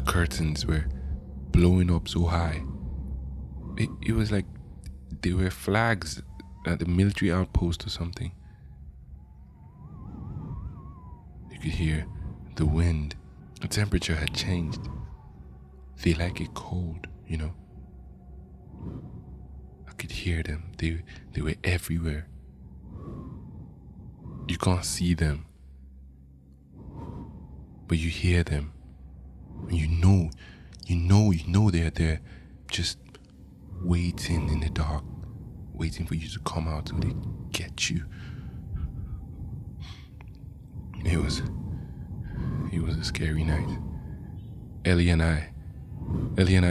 curtains were blowing up so high. It was like they were flags at the military outpost or something. You could hear the wind. The temperature had changed. They like it cold, you know. I could hear them. They were everywhere. You can't see them, but you hear them. And you know they're there, just waiting in the dark, waiting for you to come out so they get you. It was a scary night. Ellie and I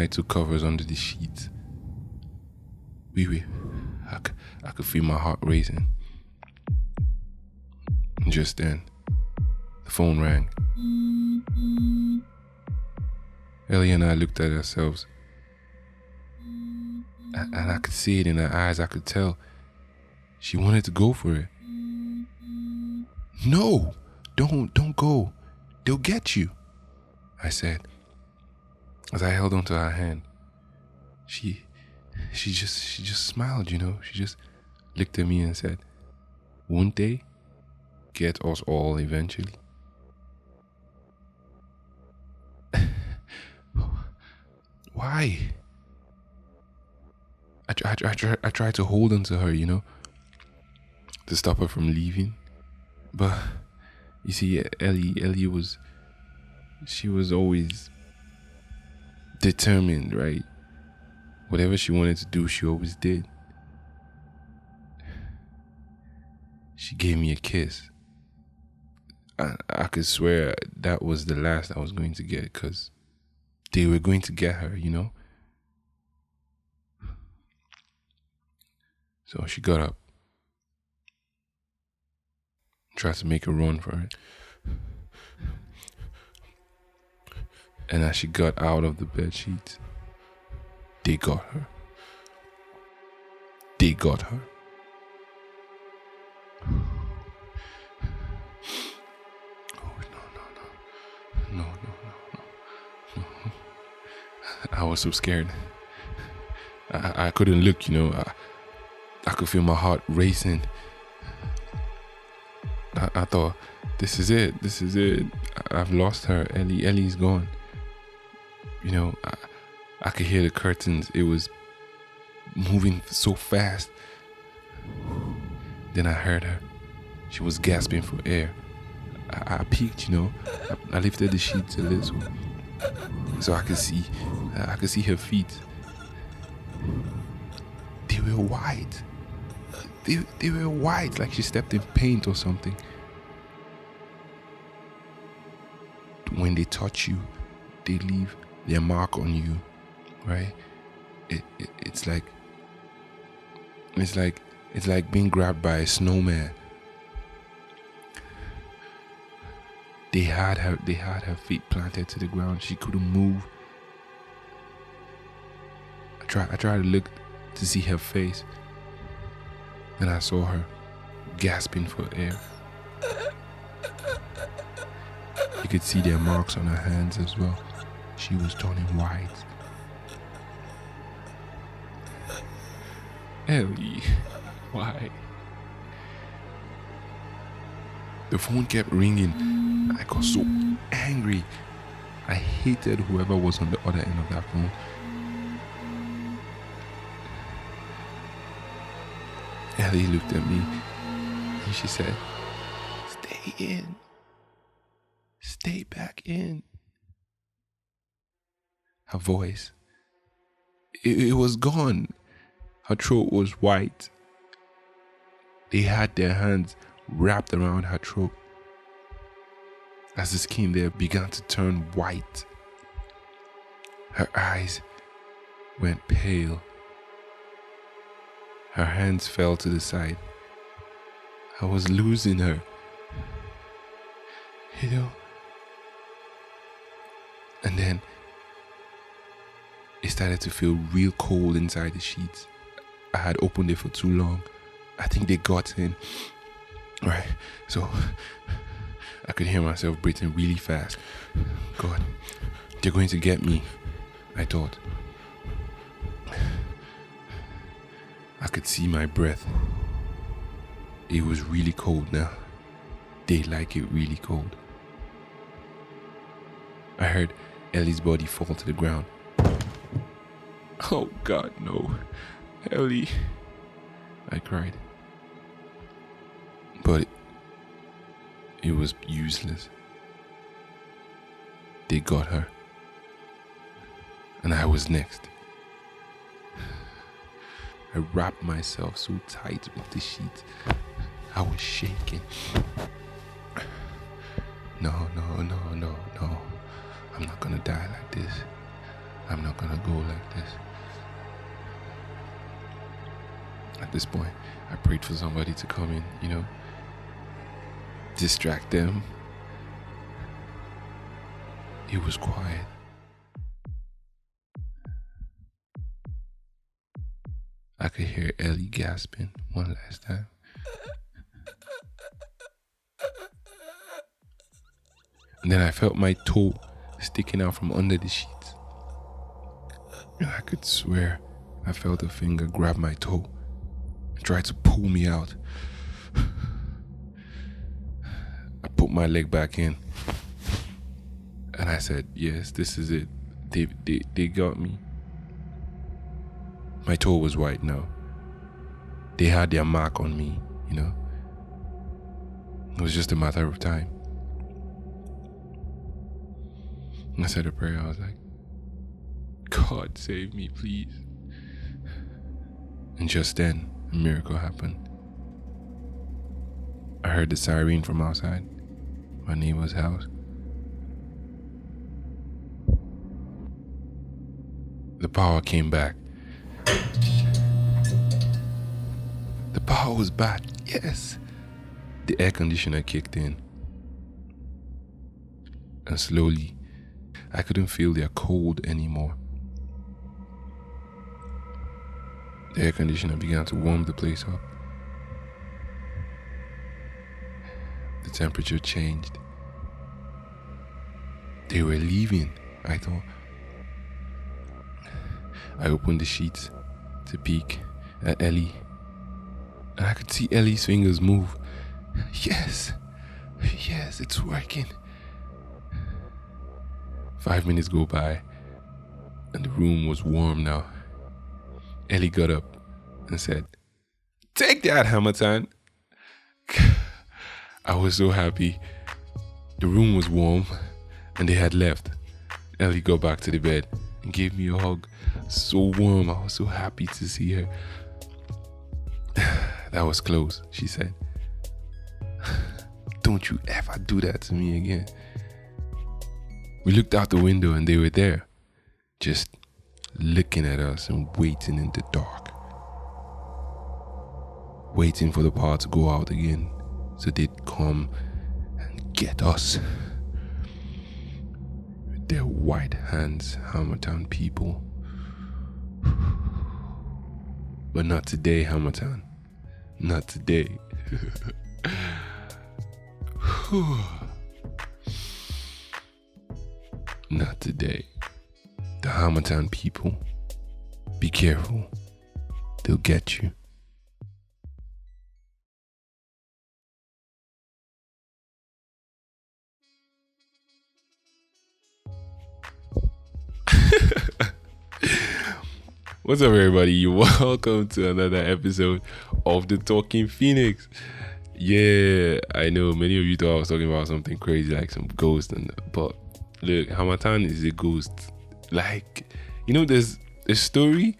took covers under the sheets. I could feel my heart racing. And just then, the phone rang. Ellie and I looked at ourselves. And I could see it in her eyes. I could tell. She wanted to go for it. No, don't go. They'll get you, I said, as I held onto her hand. She just smiled, you know. She just looked at me and said, "Won't they get us all eventually?" Why? I tried to hold on to her, you know, to stop her from leaving. But you see, Ellie was always determined, right? Whatever she wanted to do, she always did. She gave me a kiss. I could swear that was the last I was going to get, because they were going to get her, you know? So she got up, tried to make a run for it. And as she got out of the bed sheets, they got her. They got her. Oh, no. I was so scared. I couldn't look, you know. I could feel my heart racing. I thought, this is it. I've lost her. Ellie's gone. You know, I could hear the curtains. It was moving so fast. Then I heard her. She was gasping for air. I peeked, you know. I lifted the sheets a little, so I could see her feet. They were white. They were white, like she stepped in paint or something. When they touch you, they leave their mark on you, right? It's like being grabbed by a snowman. They had her feet planted to the ground. She couldn't move. I tried to look to see her face. Then I saw her gasping for air. You could see their marks on her hands as well. She was turning white. Ellie, why? The phone kept ringing. I got so angry. I hated whoever was on the other end of that phone. Ellie looked at me and she said, "Stay in. Stay back in." Her voice, it was gone. Her throat was white. They had their hands wrapped around her throat. As the skin there began to turn white, her eyes went pale. Her hands fell to the side. I was losing her. You know? And then it started to feel real cold inside the sheets. I had opened it for too long. I think they got in. Right? So I could hear myself breathing really fast. God, They're going to get me, I thought. I could see my breath. It was really cold now. They like it really cold. I heard Ellie's body fall to the ground. Oh God, no. Ellie. I cried. But it was useless. They got her. And I was next. I wrapped myself so tight with the sheets. I was shaking. No. I'm not gonna die like this. I'm not gonna go like this. At this point, I prayed for somebody to come in, distract them. It was quiet. I could hear Ellie gasping one last time. And then I felt my toe sticking out from under the sheets. And I could swear I felt a finger grab my toe and try to pull me out. I put my leg back in and I said, yes, this is it. They got me. My toe was white now. They had their mark on me, It was just a matter of time. And I said a prayer. I was like, God, save me, please. And just then, a miracle happened. I heard the siren from outside my neighbor's house. The power came back. The power was back, yes. The air conditioner kicked in. And slowly, I couldn't feel their cold anymore. The air conditioner began to warm the place up. The temperature changed. They were leaving, I thought. I opened the sheets to peek at Ellie. And I could see Ellie's fingers move. Yes, it's working. 5 minutes go by, and the room was warm now. Ellie got up and said, "Take that, Hamilton." I was so happy. The room was warm, and they had left. Ellie got back to the bed and gave me a hug. So warm, I was so happy to see her. That was close, she said. Don't you ever do that to me again. We looked out the window and they were there, just looking at us and waiting in the dark. Waiting for the power to go out again so they'd come and get us. With their white hands, Hamilton people. But not today, Hamilton. Not today. Not today. The Hamilton people, be careful. They'll get you. What's up, everybody? You're welcome to another episode of The Talking Phoenix. Yeah, I know many of you thought I was talking about something crazy like some ghost, but look, Hamilton is a ghost. Like, there's a story.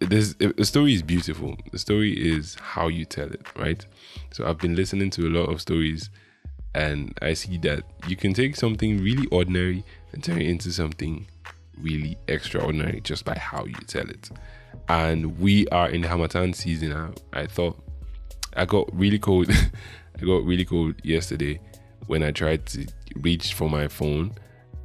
A story is beautiful. The story is how you tell it, right? So I've been listening to a lot of stories, and I see that you can take something really ordinary and turn it into something really extraordinary just by how you tell it. And we are in the Hamilton season. I thought I got really cold. I got really cold yesterday when I tried to reach for my phone,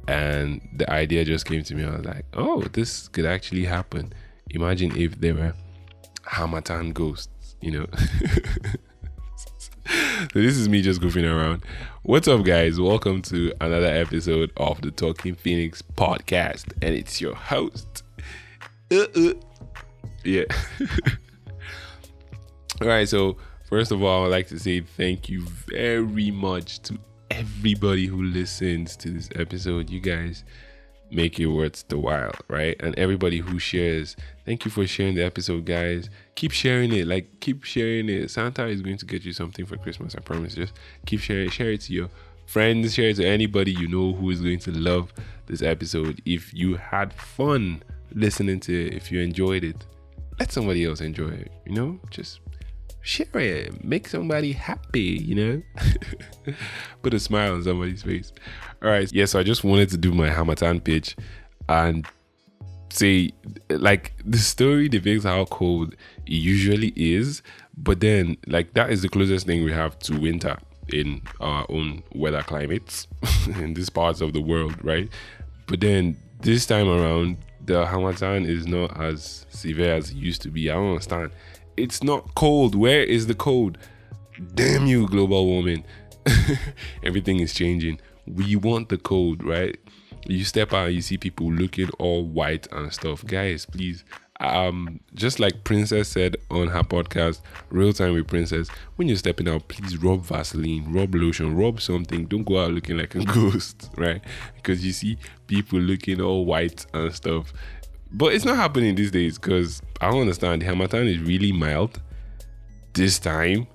and the idea just came to me. I was like, oh, this could actually happen. Imagine if there were Hamilton ghosts, So this is me just goofing around. What's up, guys? Welcome to another episode of the Talking Phoenix podcast, and it's your host. Yeah. All right. So first of all, I'd like to say thank you very much to everybody who listens to this episode. You guys make it worth the while, right? And everybody who shares, thank you for sharing the episode, guys. Keep sharing it. Keep sharing it. Santa is going to get you something for Christmas, I promise. Just keep sharing it. Share it to your friends. Share it to anybody you know who is going to love this episode. If you had fun listening to it, if you enjoyed it, let somebody else enjoy it. Just share it. Make somebody happy. Put a smile on somebody's face. All right. Yeah, so I just wanted to do my Hamatan pitch and say, the story depicts how cold it usually is, but then, that is the closest thing we have to winter in our own weather climates in these parts of the world, right? But then this time around, the Hamatan is not as severe as it used to be. I don't understand. It's not cold. Where is the cold? Damn you, global warming. Everything is changing. We want the cold, right? You step out and you see people looking all white and stuff. Guys, please. Just like Princess said on her podcast, Real Time with Princess, when you're stepping out, please rub Vaseline, rub lotion, rub something. Don't go out looking like a ghost, right? Because you see people looking all white and stuff. But it's not happening these days because I don't understand. The Hamatan is really mild this time.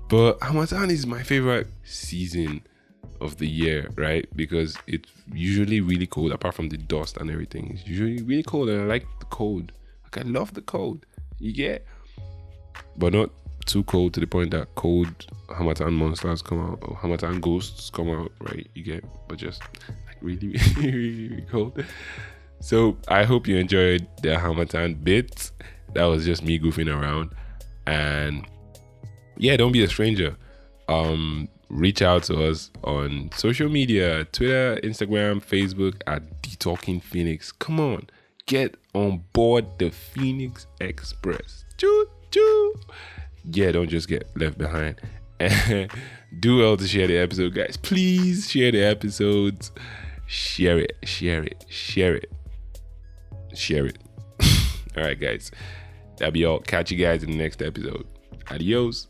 But Hamatan is my favorite season of the year, right? Because it's usually really cold, apart from the dust and everything. It's usually really cold, and I like the cold. I love the cold. You get? But not too cold to the point that cold Hamatan monsters come out, or Hamatan ghosts come out, right? You get? But just really, really, really cold. So I hope you enjoyed the Hamatan bit. That was just me goofing around. And yeah, don't be a stranger. Reach out to us on social media, Twitter, Instagram, Facebook at The Talking Phoenix. Come on, get on board the Phoenix Express. Choo choo. Yeah, don't just get left behind. Do well to share the episode, guys. Please share the episodes. Share it. All right, guys. That'll be all. Catch you guys in the next episode. Adios.